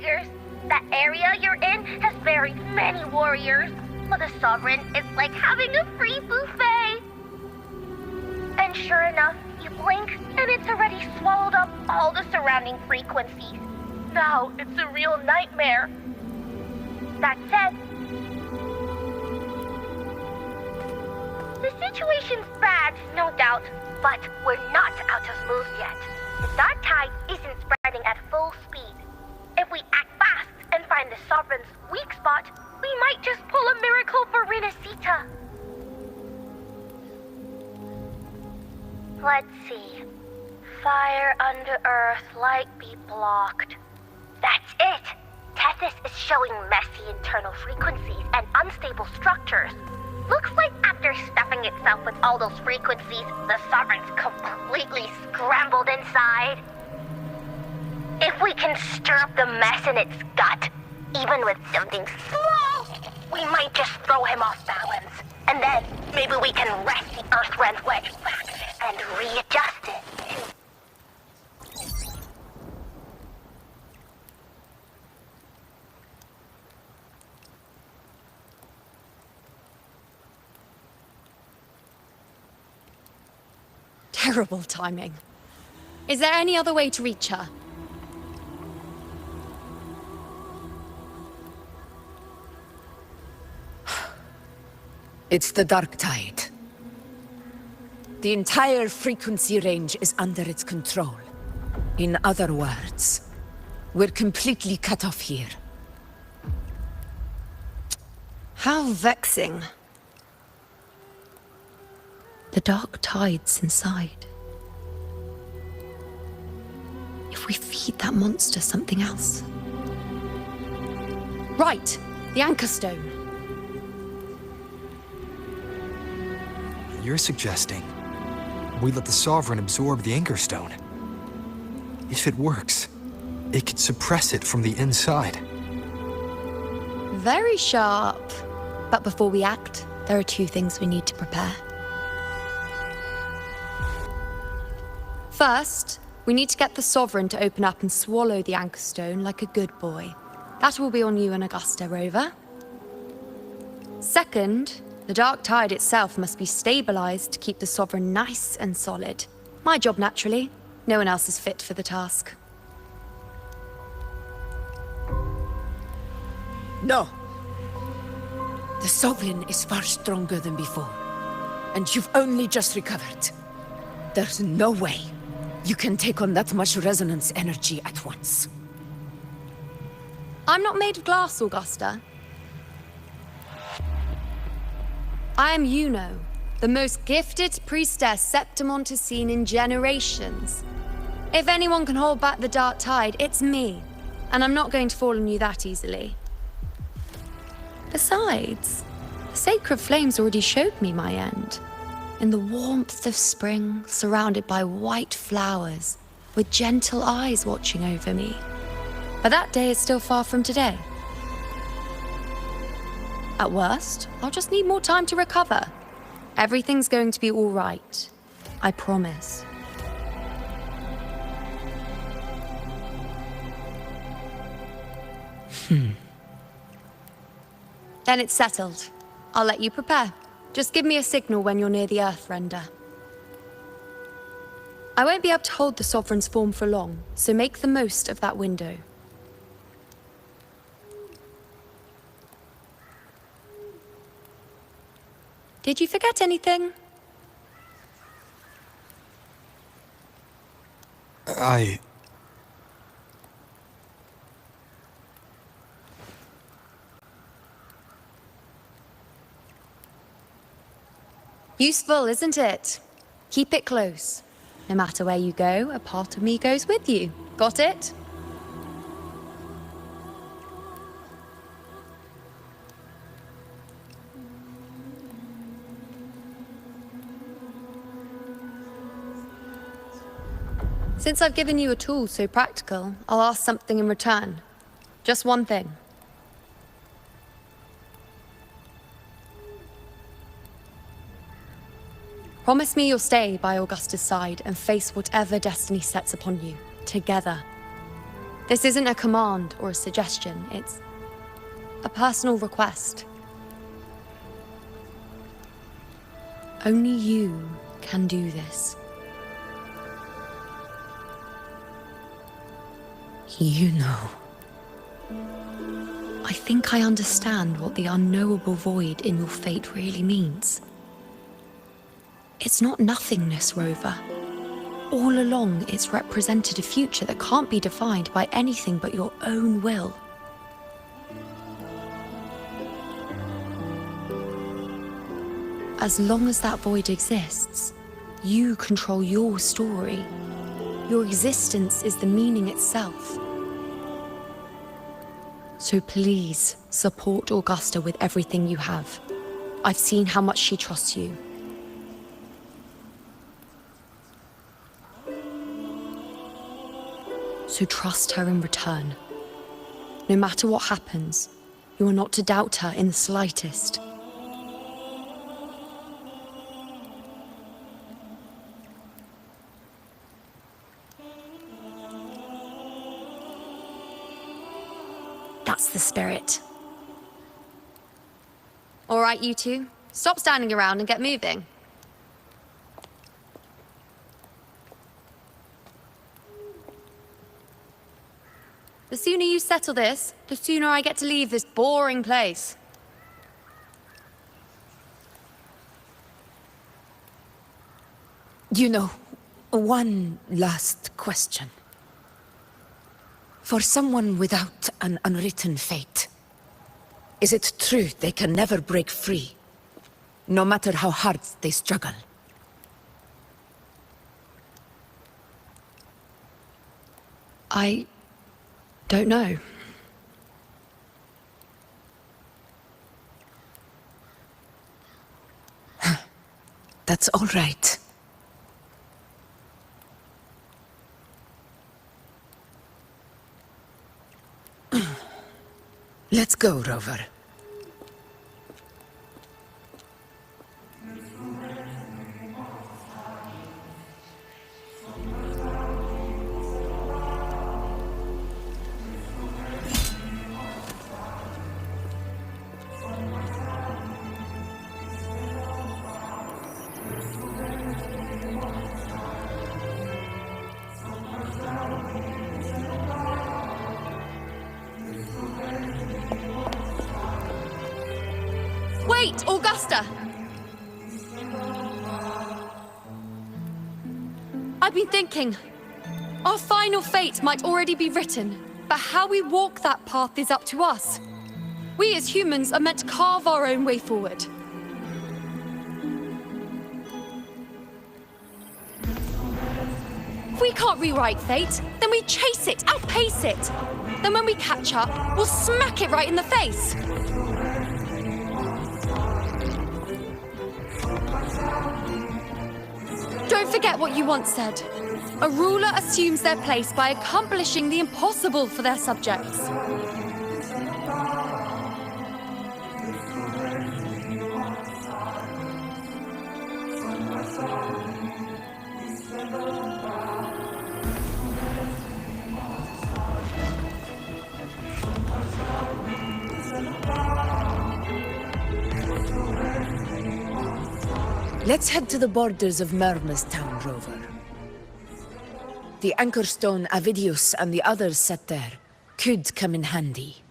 warriors. That area you're in has very many warriors. For the Sovereign, it's like having a free buffet. And sure enough, you blink, and it's already swallowed up all the surrounding frequencies. Now it's a real nightmare. That said, the situation's bad, no doubt, but we're not out of moves yet. The dark tide isn't spreading at full speed. If we act fast and find the Sovereign's weak spot, we might just pull a miracle for Renacita. Let's see. Fire under earth, light be blocked. That's it! Tethys is showing messy internal frequencies and unstable structures. Looks like after stuffing itself with all those frequencies, the Sovereign's completely scrambled inside. If we can stir up the mess in its gut, even with something small, we might just throw him off balance. And then maybe we can wrest the Earthrealm's wedge back and readjust it. Terrible timing. Is there any other way to reach her? It's the dark tide. The entire frequency range is under its control. In other words, we're completely cut off here. How vexing. The dark tide's inside. If we feed that monster something else. Right, the anchor stone. You're suggesting we let the Sovereign absorb the Anchor Stone. If it works, it could suppress it from the inside. Very sharp. But before we act, there are two things we need to prepare. First, we need to get the Sovereign to open up and swallow the Anchor Stone like a good boy. That will be on you and Augusta, Rover. Second, the dark tide itself must be stabilized to keep the Sovereign nice and solid. My job, naturally. No one else is fit for the task. No. The Sovereign is far stronger than before. And you've only just recovered. There's no way you can take on that much resonance energy at once. I'm not made of glass, Augusta. I am Yuno, the most gifted priestess Septimont has seen in generations. If anyone can hold back the dark tide, it's me. And I'm not going to fall on you that easily. Besides, the sacred flames already showed me my end. In the warmth of spring, surrounded by white flowers, with gentle eyes watching over me. But that day is still far from today. At worst, I'll just need more time to recover. Everything's going to be all right. I promise. Then it's settled. I'll let you prepare. Just give me a signal when you're near the Earth Render. I won't be able to hold the Sovereign's form for long, so make the most of that window. Did you forget anything? Useful, isn't it? Keep it close. No matter where you go, a part of me goes with you. Got it? Since I've given you a tool so practical, I'll ask something in return. Just one thing. Promise me you'll stay by Augusta's side and face whatever destiny sets upon you, together. This isn't a command or a suggestion, it's a personal request. Only you can do this. You know. I think I understand what the unknowable void in your fate really means. It's not nothingness, Rover. All along, it's represented a future that can't be defined by anything but your own will. As long as that void exists, you control your story. Your existence is the meaning itself. So please, support Augusta with everything you have. I've seen how much she trusts you. So trust her in return. No matter what happens, you are not to doubt her in the slightest. That's the spirit. All right, you two. Stop standing around and get moving. The sooner you settle this, the sooner I get to leave this boring place. You know, one last question. For someone without an unwritten fate, is it true they can never break free, no matter how hard they struggle? I don't know. That's all right. Let's go, Rover. Wait, Augusta! I've been thinking. Our final fate might already be written, but how we walk that path is up to us. We as humans are meant to carve our own way forward. If we can't rewrite fate, then we chase it, outpace it. Then when we catch up, we'll smack it right in the face. Don't forget what you once said. A ruler assumes their place by accomplishing the impossible for their subjects. Let's head to the borders of Town, Rover. The anchor stone Avidius and the others set there could come in handy.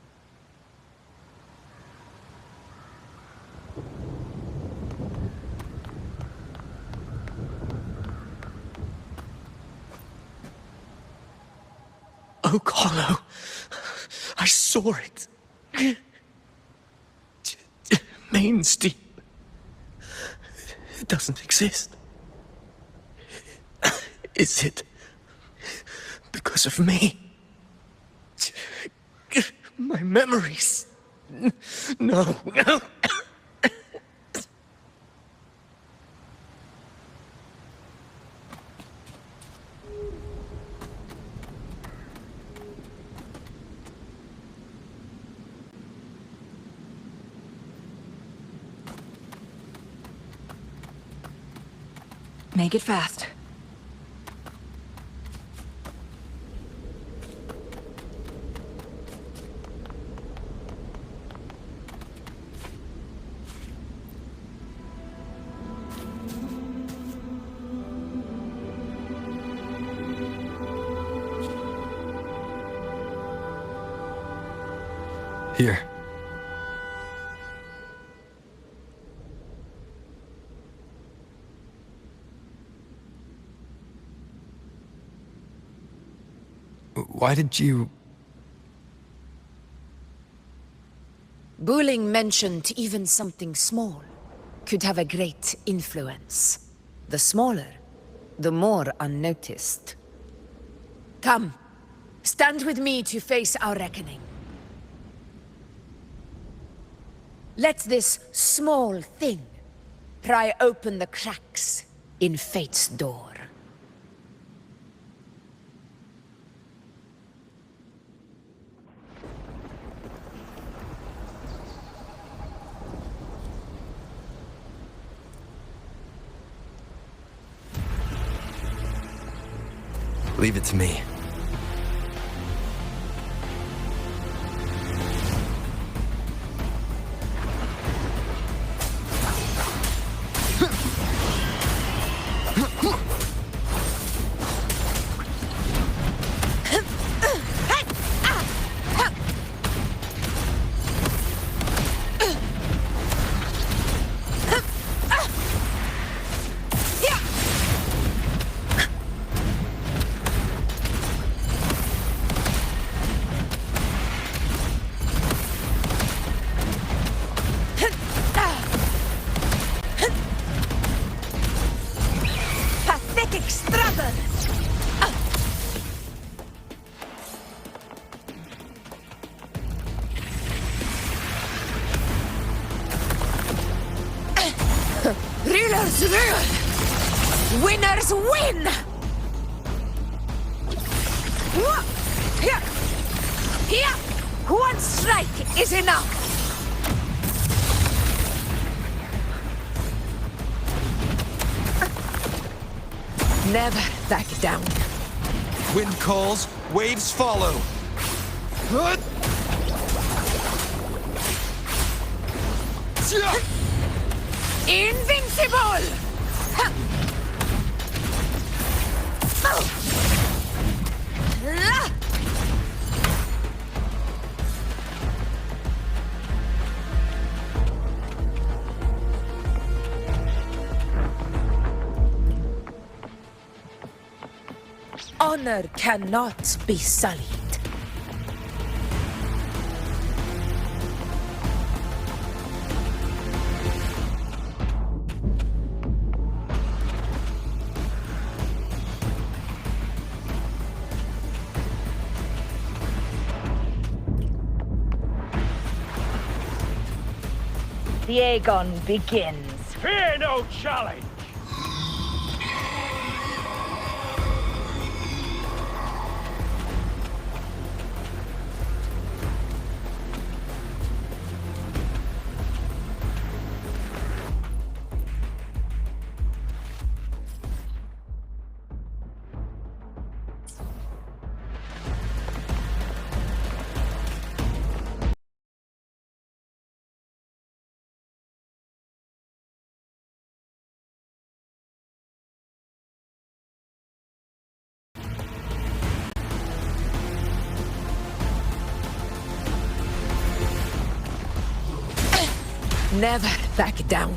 Oak Hollow. I saw it. Main Steep. It doesn't exist. Is it because of me? My memories. No. Make it fast. Here. Why did you... Bulling mentioned even something small could have a great influence. The smaller, the more unnoticed. Come, stand with me to face our reckoning. Let this small thing pry open the cracks in fate's door. Leave it to me. Reelers reel! Winners win! Here! One strike is enough! Never back down. Wind calls, waves follow. Invincible! Honor cannot be sullied. The Aegon begins. Fear no challenge! Never back down.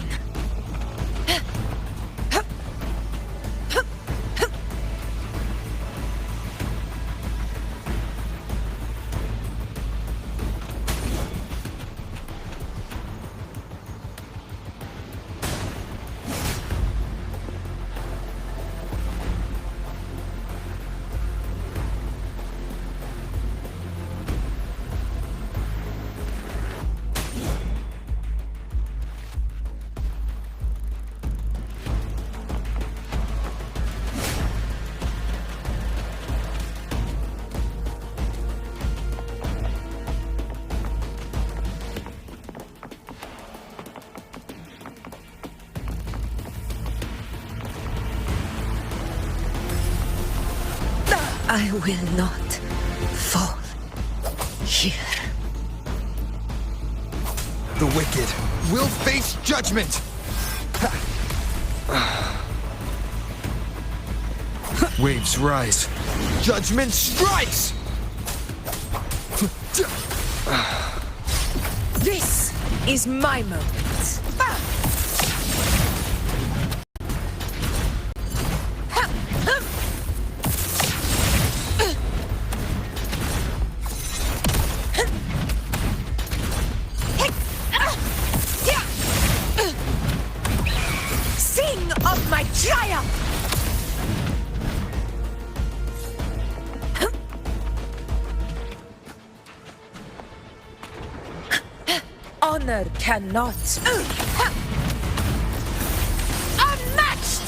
I will not fall here. The wicked will face judgment! Waves rise. Judgment strikes! This is my moment. Ah! Sing of my triumph! Honor cannot. Unmatched!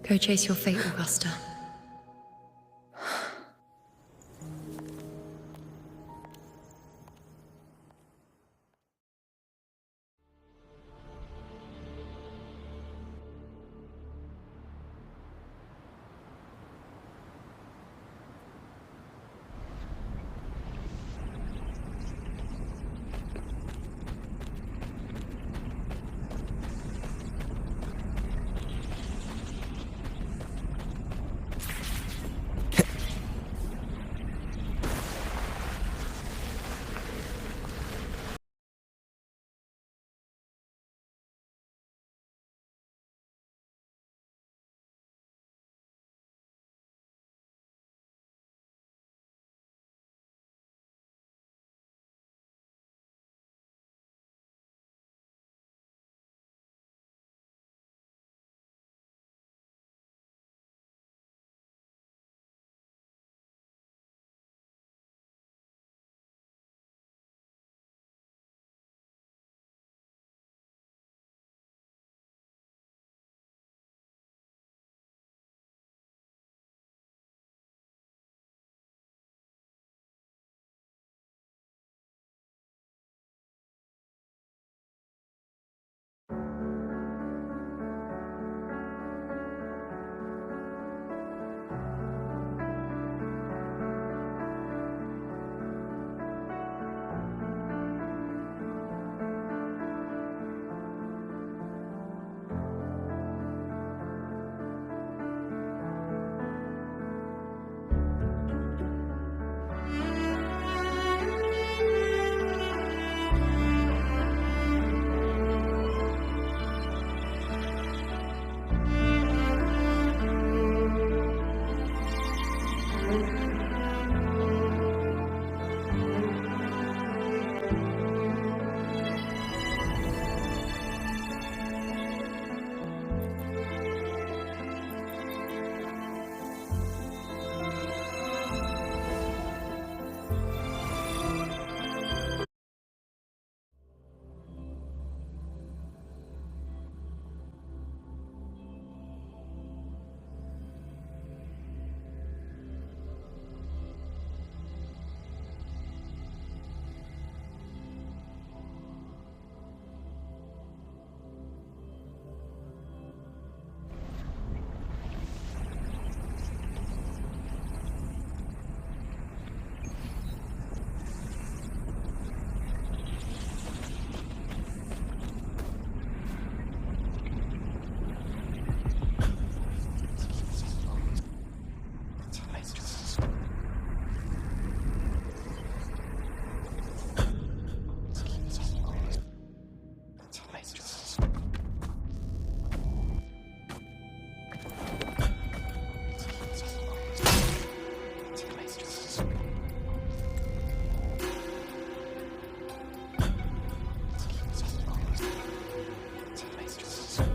Go chase your fate, Augusta.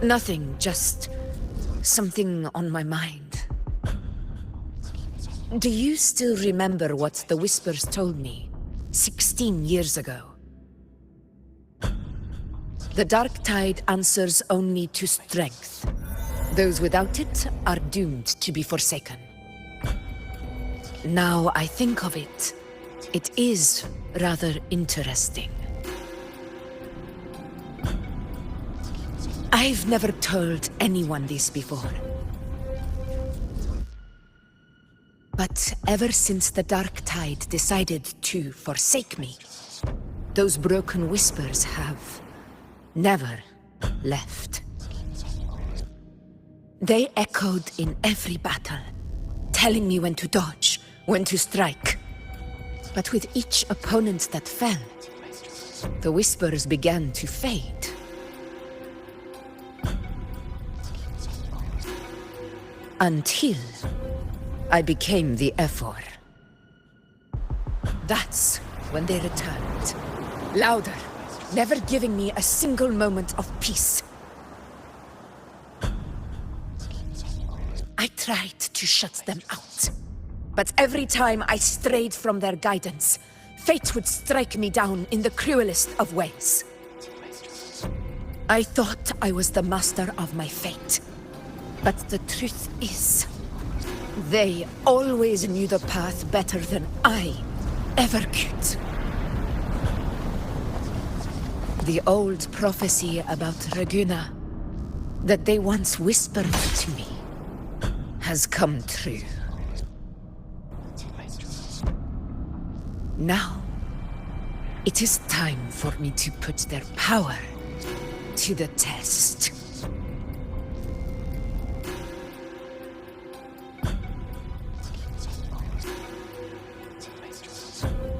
Nothing, just something on my mind. Do you still remember what the Whispers told me 16 years ago? The dark tide answers only to strength. Those without it are doomed to be forsaken. Now I think of it, it is rather interesting. I've never told anyone this before. But ever since the dark tide decided to forsake me, those broken whispers have never left. They echoed in every battle, telling me when to dodge, when to strike. But with each opponent that fell, the whispers began to fade. Until I became the Ephor. That's when they returned. Louder, never giving me a single moment of peace. I tried to shut them out. But every time I strayed from their guidance, fate would strike me down in the cruelest of ways. I thought I was the master of my fate. But the truth is, they always knew the path better than I ever could. The old prophecy about Raguna, that they once whispered to me, has come true. Now, it is time for me to put their power to the test.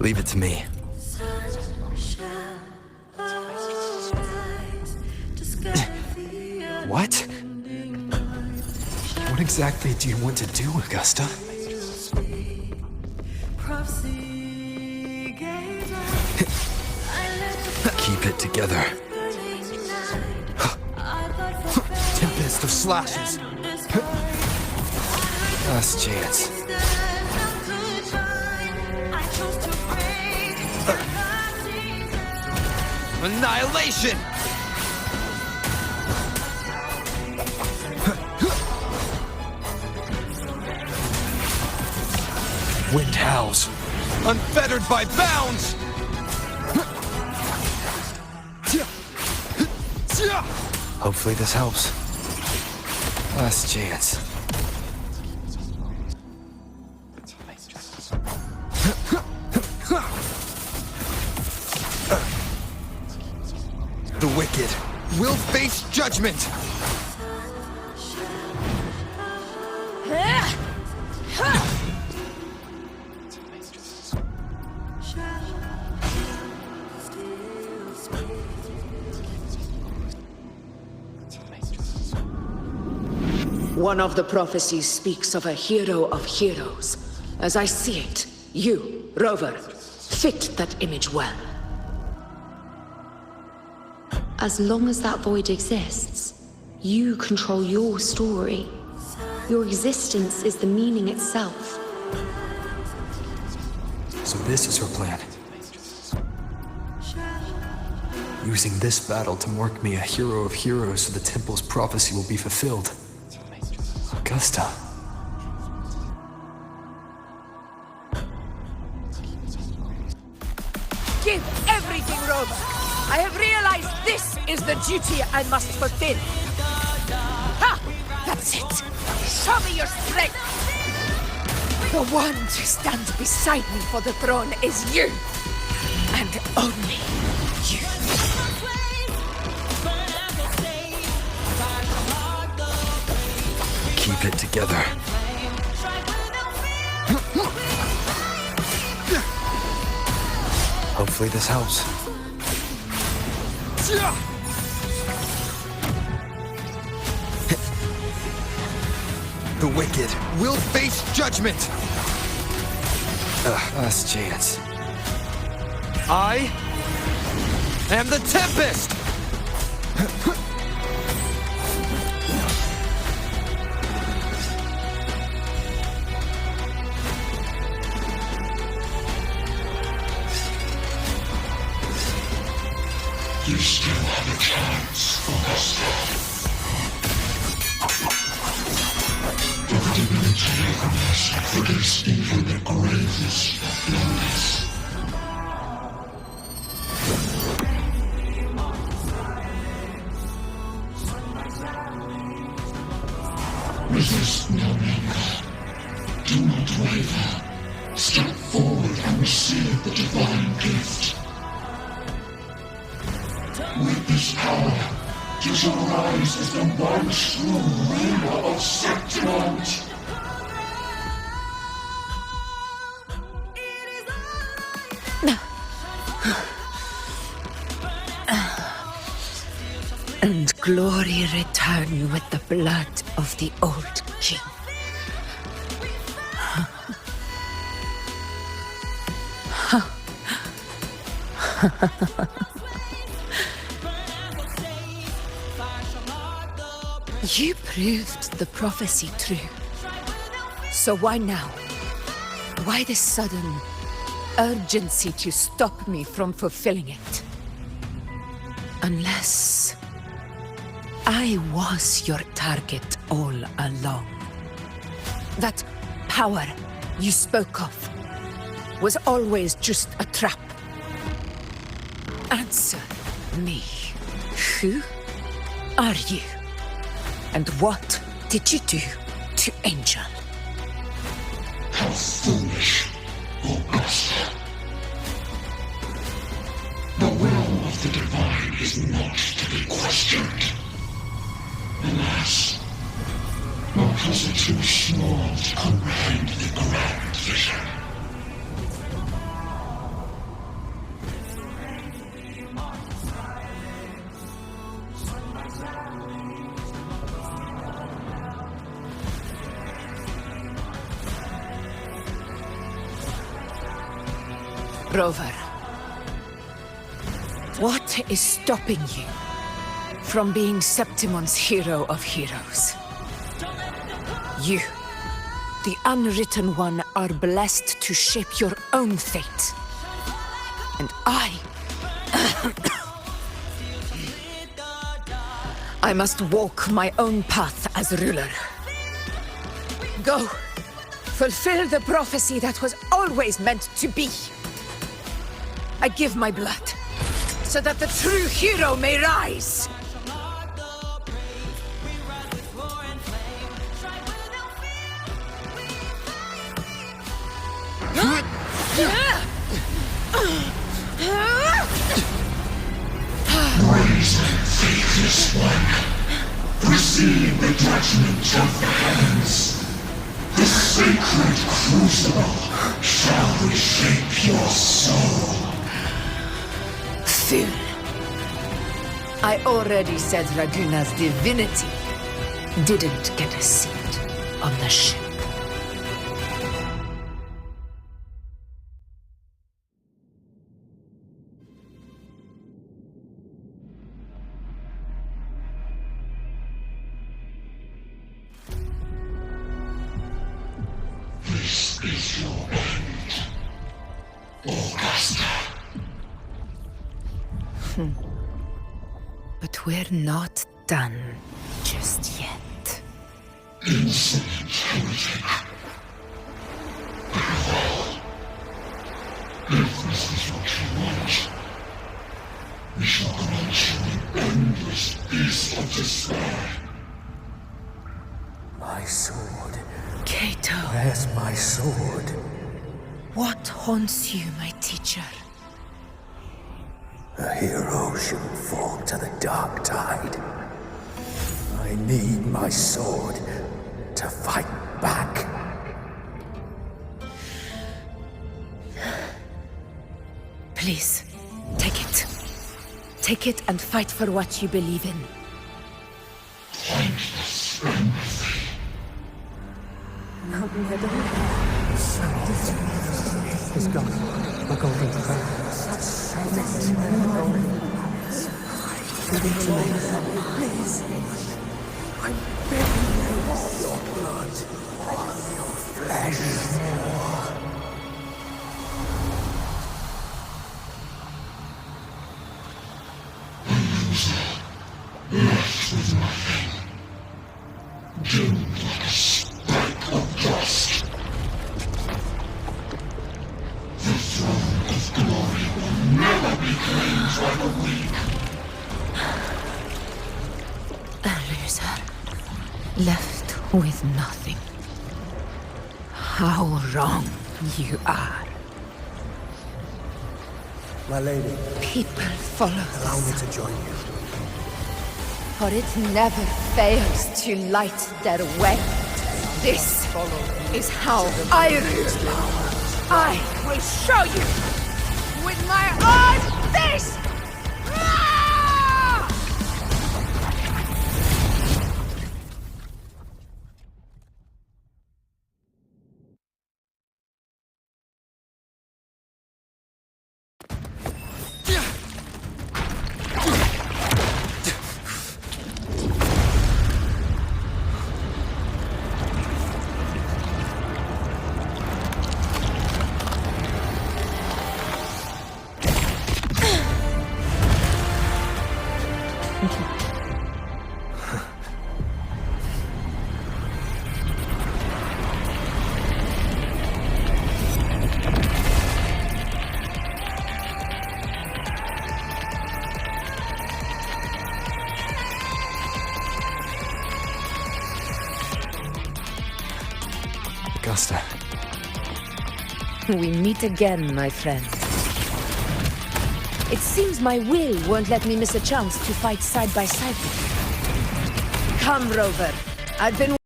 Leave it to me. What? What exactly do you want to do, Augusta? Keep it together. Tempest of slashes. Last chance. Annihilation! Wind howls, unfettered by bounds! Hopefully this helps. Last chance. The wicked will face judgment! One of the prophecies speaks of a hero of heroes. As I see it, you, Rover, fit that image well. As long as that void exists, you control your story. Your existence is the meaning itself. So this is her plan. Using this battle to mark me a hero of heroes so the temple's prophecy will be fulfilled. Augusta. Give everything, Rover! I have realized this is the duty I must fulfill. Ha! That's it! Show me your strength! The one to stand beside me for the throne is you! And only you. Keep it together. Hopefully this helps. The wicked will face judgment! Last chance. I am the Tempest! You still have a chance, Augusta. The divinity of the master forgets even the greatest illness. Resist no longer. Do not waver. Step forward and receive the divine gift. With this power, you shall rise as the one true ruler of ţ'About. And glory return with the blood of the old king. You proved the prophecy true. So why now? Why this sudden urgency to stop me from fulfilling it? Unless I was your target all along. That power you spoke of was always just a trap. Answer me. Who are you? And what did you do to Angel? How foolish, Augusta. The will of the divine is not to be questioned. Alas, because it's too small to comprehend the grand vision. Rover, what is stopping you from being Septimon's hero of heroes? You, the unwritten one, are blessed to shape your own fate. And I must walk my own path as ruler. Go, fulfill the prophecy that was always meant to be. I give my blood, so that the true hero may rise! Brazen, faithless one, receive the judgment of the heavens. The sacred crucible shall reshape your soul. Fool. I already said Raguna's divinity didn't get a seat on the ship. This is your end, Augusta. But we're not done just yet. Insolent heretic. Farewell. If this is what you want, we shall grant you an endless peace of despair. My sword. Cato, Where's my sword? what haunts you, my teacher? A hero shouldn't fall to the dark tide. I need my sword to fight back. Please, take it. Take it and fight for what you believe in. Pointless empathy. He's gone. We're going to the left with nothing. Dimmed like a speck of dust. The throne of glory will never be claimed by the weak. A loser, left with nothing. How wrong you are. My lady, People follow allow the me sun, to join you. for it never fails to light their way. This is how I rule. I will show you with my own face! Ah! Augusta. We meet again, my friend. It seems my will won't let me miss a chance to fight side by side with you. Come, Rover. I've been...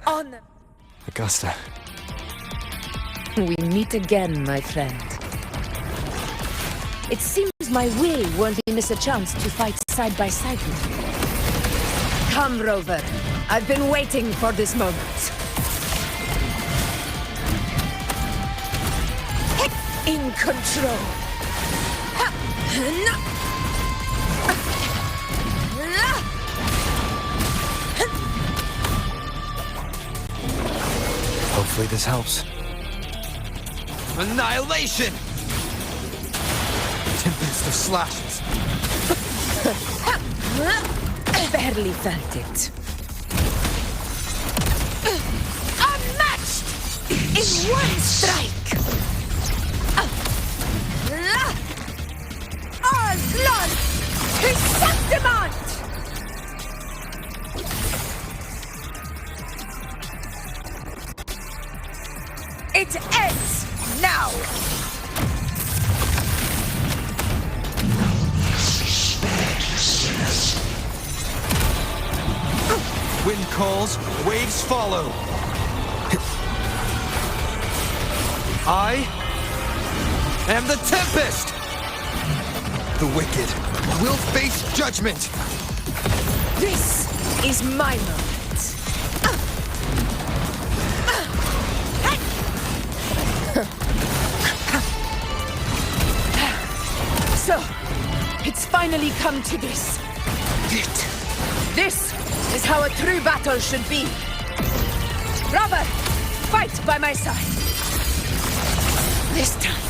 On them. Augusta. We meet again, my friend. It seems my will won't let me miss a chance to fight side by side with you. Come, Rover. I've been waiting for this moment. In control. Hopefully this helps. Annihilation! Tempest of slashes. Barely felt it. Unmatched! In one strike! All blood! Chrysanthemum! It ends now! Wind calls, waves follow. I am the Tempest! The wicked will face judgment! This is my moment. So, it's finally come to this. This is how a true battle should be. Brother, fight by my side. This time,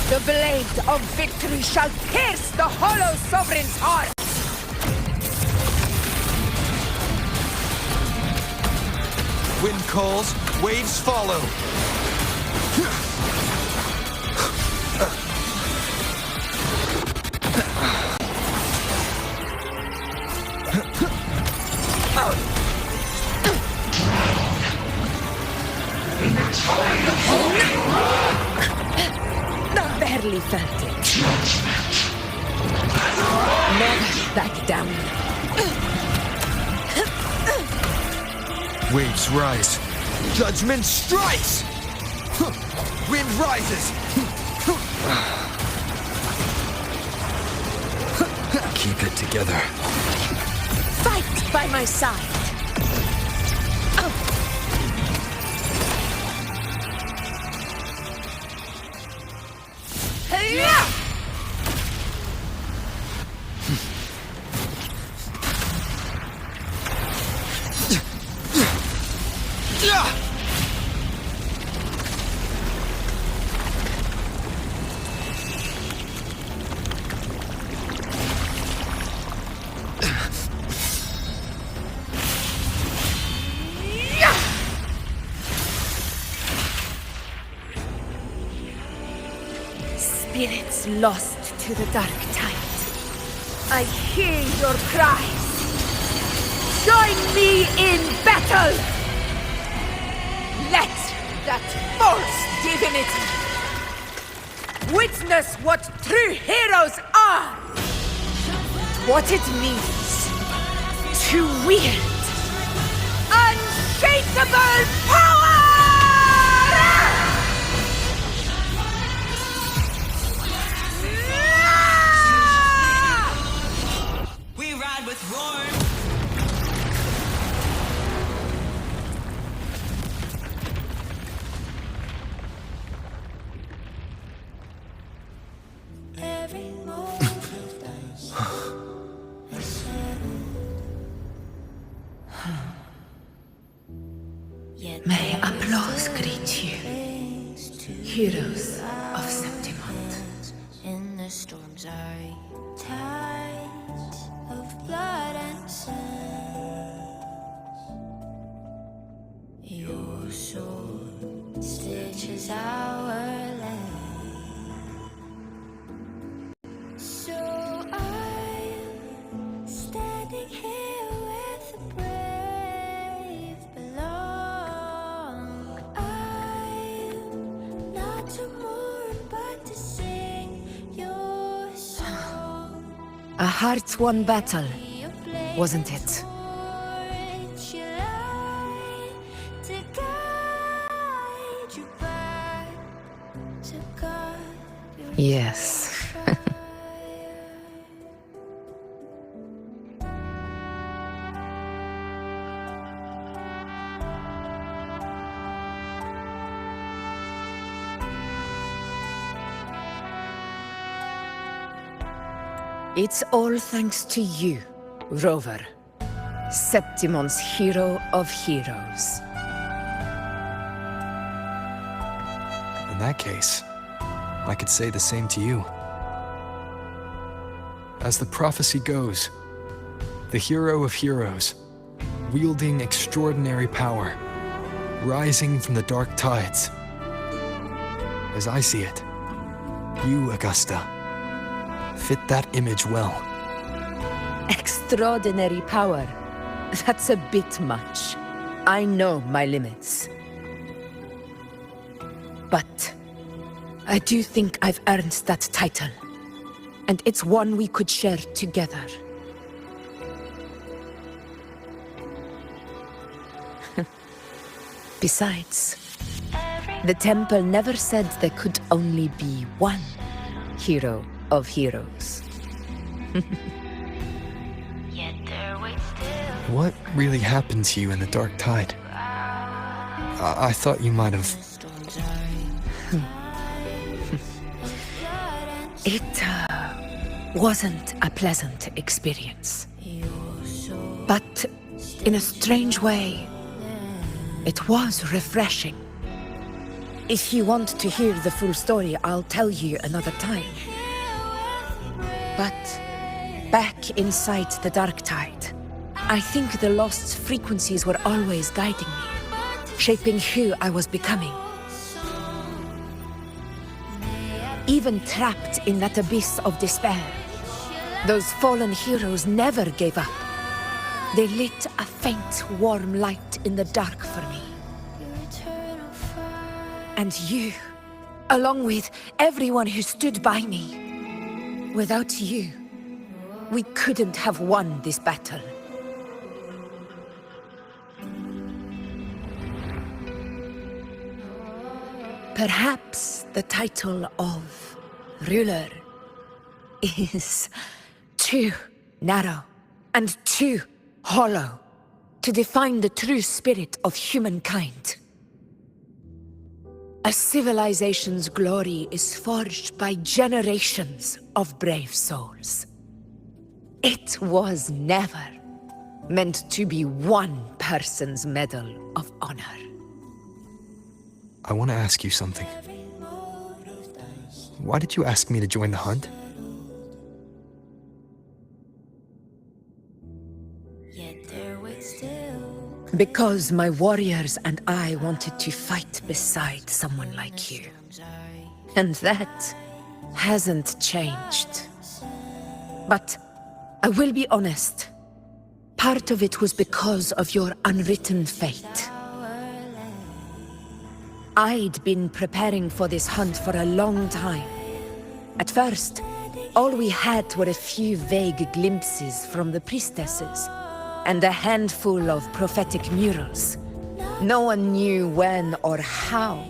the blade of victory shall pierce the hollow sovereign's heart. Wind calls, waves follow. Barely felt it. Never back down. Waves rise. Judgment strikes! Wind rises! Keep it together. Fight by my side. Spirits lost to the dark tide. I hear your cries. Join me in battle! Let that false divinity witness what true heroes are! What it means to wield unshakable power! We ride with roar. May applause greet you, heroes of Septimont. In the storms are tides of blood and sand. Your sword stitches our land. So I'm standing here with the brave belong. I'm not to mourn but to sing your song. A hard-won battle, wasn't it? Yes. It's all thanks to you, Rover, Septimont's hero of heroes. In that case, I could say the same to you. As the prophecy goes, the hero of heroes, wielding extraordinary power, rising from the dark tides. As I see it, you, Augusta, fit that image well. Extraordinary power. That's a bit much. I know my limits. But I do think I've earned that title. And it's one we could share together. Besides, the temple never said there could only be one hero of heroes. Yet there waits still. What really happened to you in the dark tide? I thought you might have... It wasn't a pleasant experience. But in a strange way, it was refreshing. If you want to hear the full story, I'll tell you another time. But back inside the dark tide, I think the lost frequencies were always guiding me, shaping who I was becoming. Even trapped in that abyss of despair, those fallen heroes never gave up. They lit a faint, warm light in the dark for me. And you, along with everyone who stood by me. Without you, we couldn't have won this battle. Perhaps the title of ruler is too narrow and too hollow to define the true spirit of humankind. A civilization's glory is forged by generations of brave souls. It was never meant to be one person's medal of honor. I want to ask you something. Why did you ask me to join the hunt? Because my warriors and I wanted to fight beside someone like you. And that hasn't changed. But I will be honest. Part of it was because of your unwritten fate. I'd been preparing for this hunt for a long time. At first, all we had were a few vague glimpses from the priestesses, and a handful of prophetic murals. No one knew when or how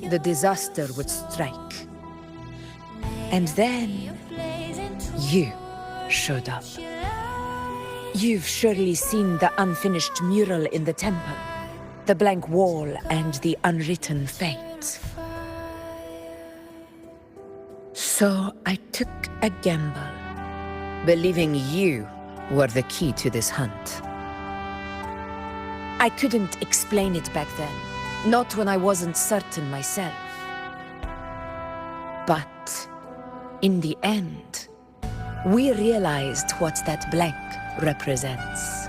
the disaster would strike. And then, you showed up. You've surely seen the unfinished mural in the temple, the blank wall and the unwritten fate. So I took a gamble, believing you were the key to this hunt. I couldn't explain it back then, not when I wasn't certain myself. But in the end, we realized what that blank represents.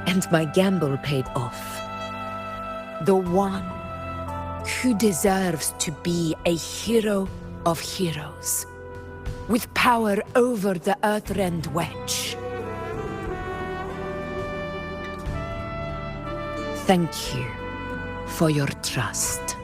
And my gamble paid off. The one who deserves to be a hero of heroes, with power over the Earthrend Wedge. Thank you for your trust.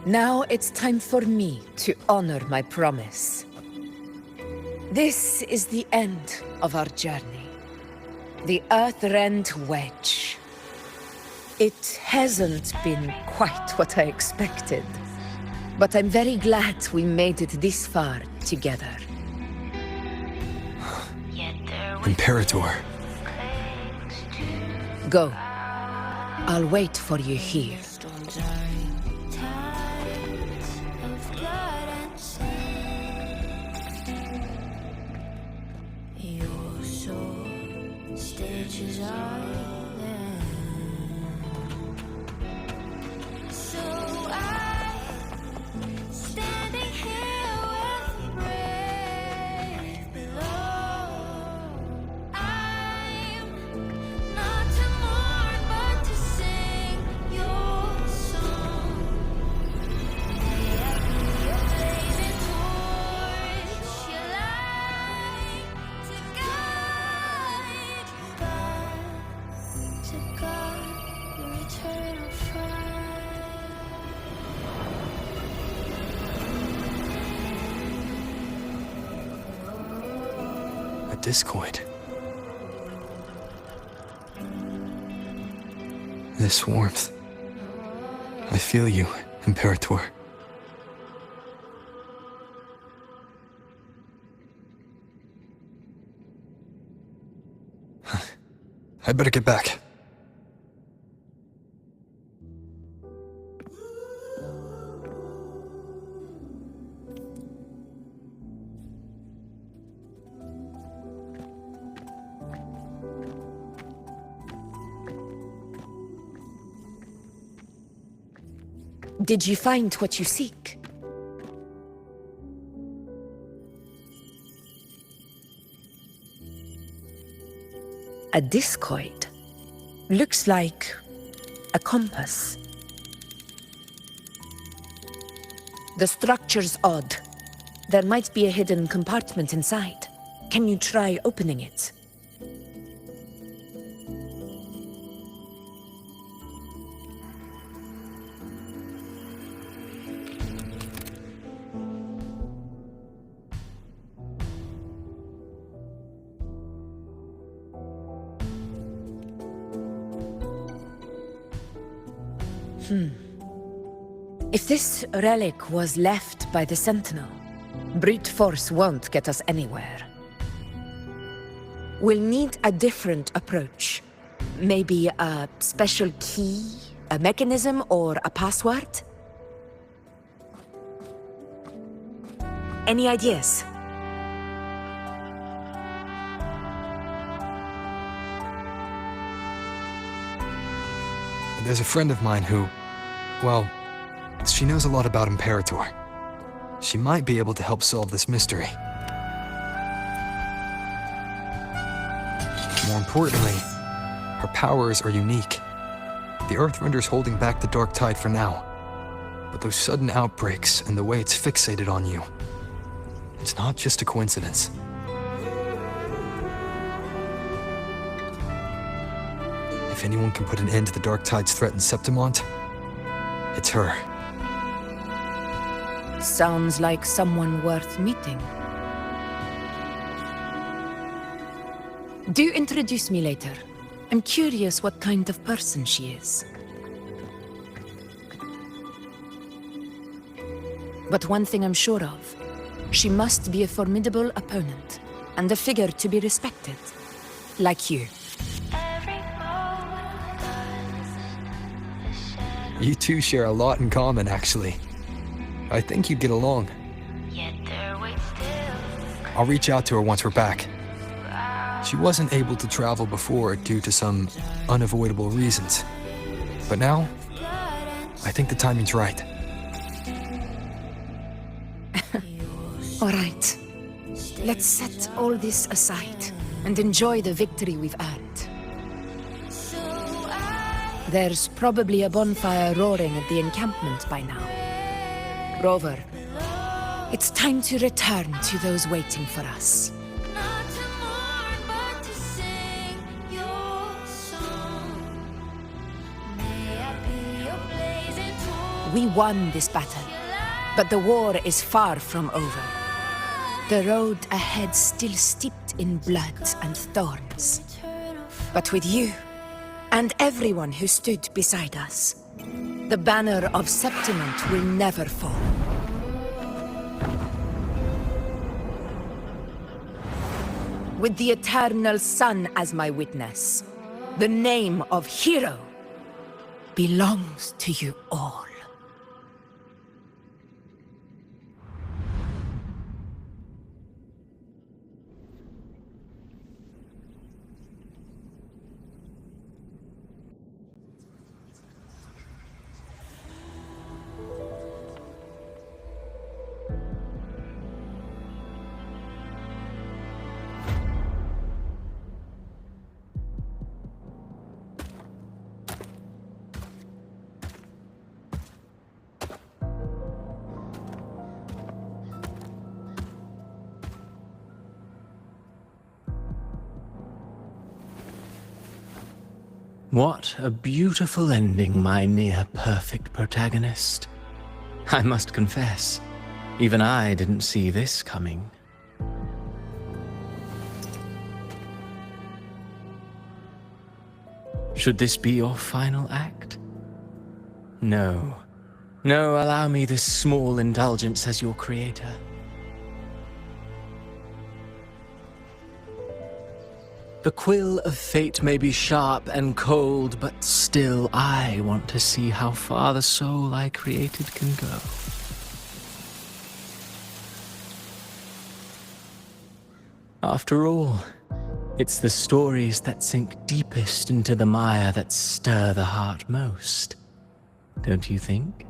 Now it's time for me to honor my promise. This is the end of our journey. The Earthrend Wedge. It hasn't been quite what I expected, but I'm very glad we made it this far together. Imperator. Go. I'll wait for you here. Discord. This warmth. I feel you, Imperator. I'd better get back. Did you find what you seek? A discoid. Looks like a compass. The structure's odd. There might be a hidden compartment inside. Can you try opening it? If this relic was left by the Sentinel, brute force won't get us anywhere. We'll need a different approach. Maybe a special key, a mechanism, or a password? Any ideas? There's a friend of mine who, well, she knows a lot about Imperator. She might be able to help solve this mystery. More importantly, her powers are unique. The Earthrender's holding back the Dark Tide for now. But those sudden outbreaks and the way it's fixated on you, it's not just a coincidence. If anyone can put an end to the Dark Tide's threat in ಠಃAbout, it's her. Sounds like someone worth meeting. Do introduce me later. I'm curious what kind of person she is. But one thing I'm sure of, she must be a formidable opponent, and a figure to be respected. Like you. You two share a lot in common, actually. I think you'd get along. I'll reach out to her once we're back. She wasn't able to travel before due to some unavoidable reasons. But now, I think the timing's right. All right. Let's set all this aside and enjoy the victory we've earned. There's probably a bonfire roaring at the encampment by now. Rover, it's time to return to those waiting for us. We won this battle, but the war is far from over. The road ahead still steeped in blood and thorns. But with you, and everyone who stood beside us, the banner of ಠಃAbout will never fall. With the eternal sun as my witness, the name of hero belongs to you all. What a beautiful ending, my near-perfect protagonist. I must confess, even I didn't see this coming. Should this be your final act? No. No, allow me this small indulgence as your creator. The quill of fate may be sharp and cold, but still I want to see how far the soul I created can go. After all, it's the stories that sink deepest into the mire that stir the heart most, don't you think?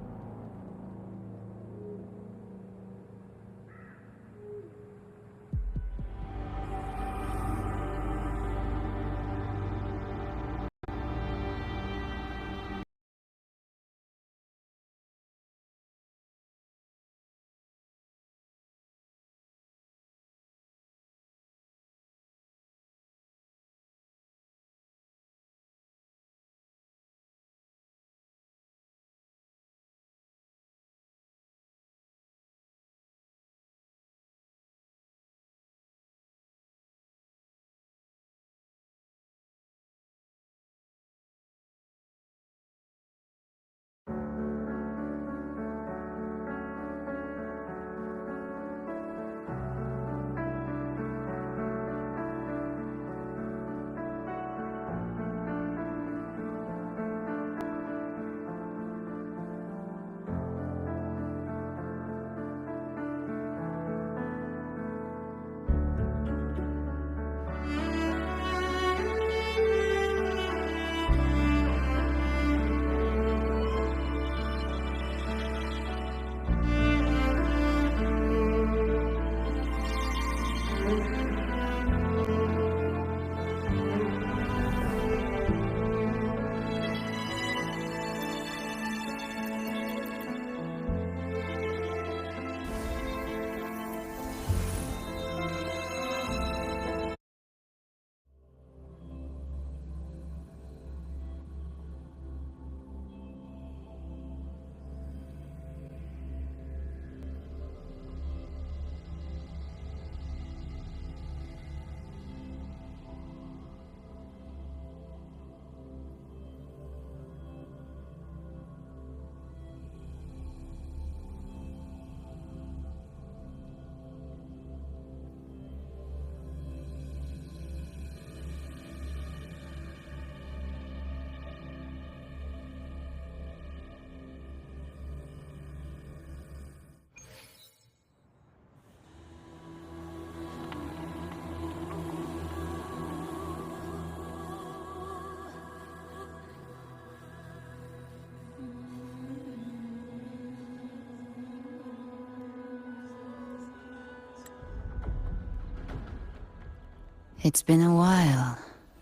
It's been a while,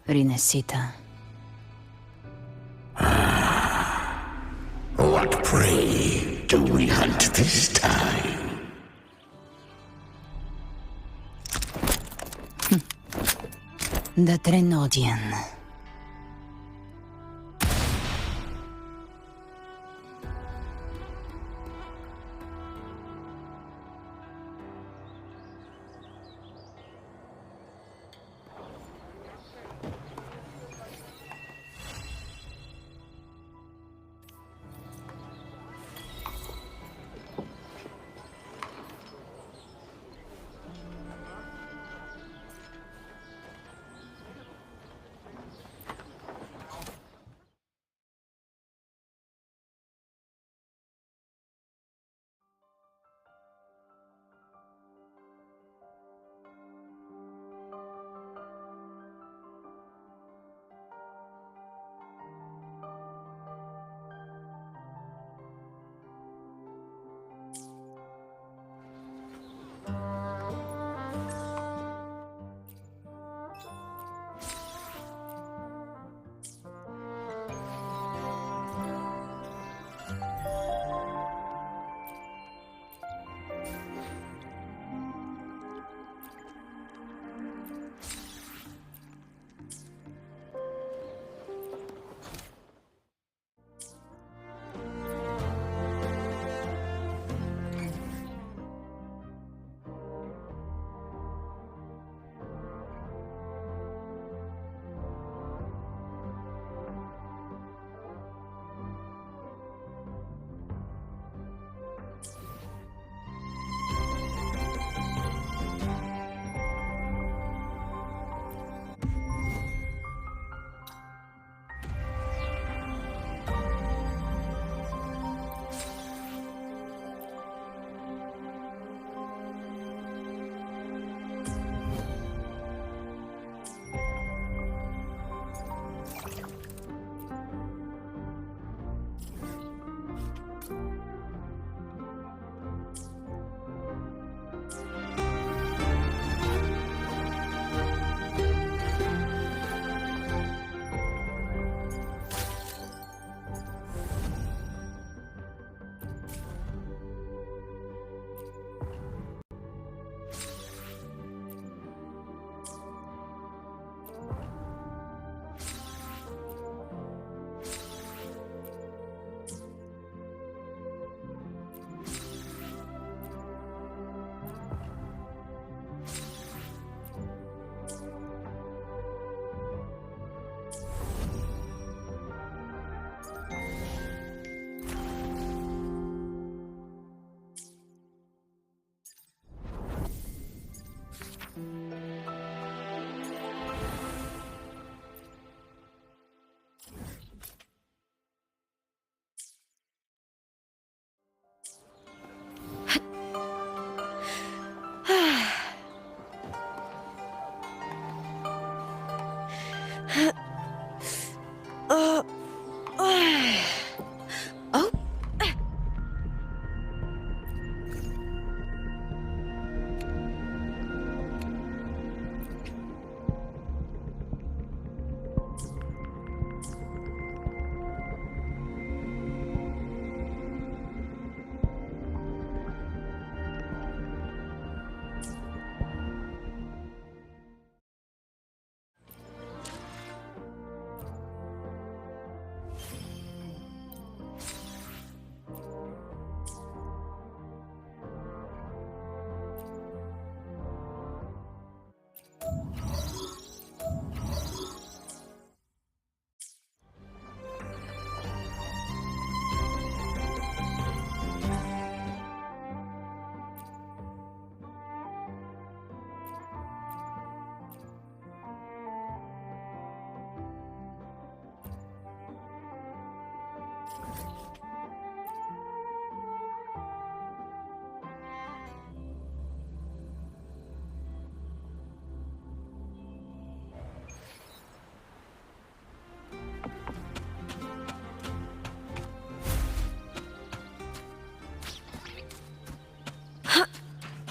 Rinesita. What prey do we hunt this time? The Trenodian.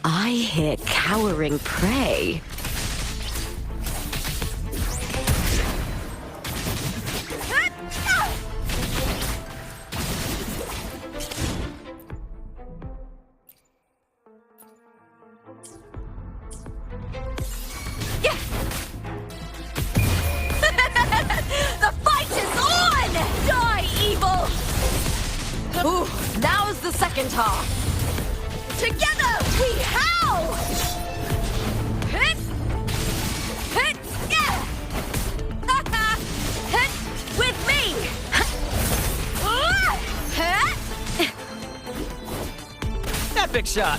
I hear cowering prey. The fight is on! Die, evil! Ooh, now's the second half. Together we howl! Hit! Hit! Yeah! Hit with me! Epic shot.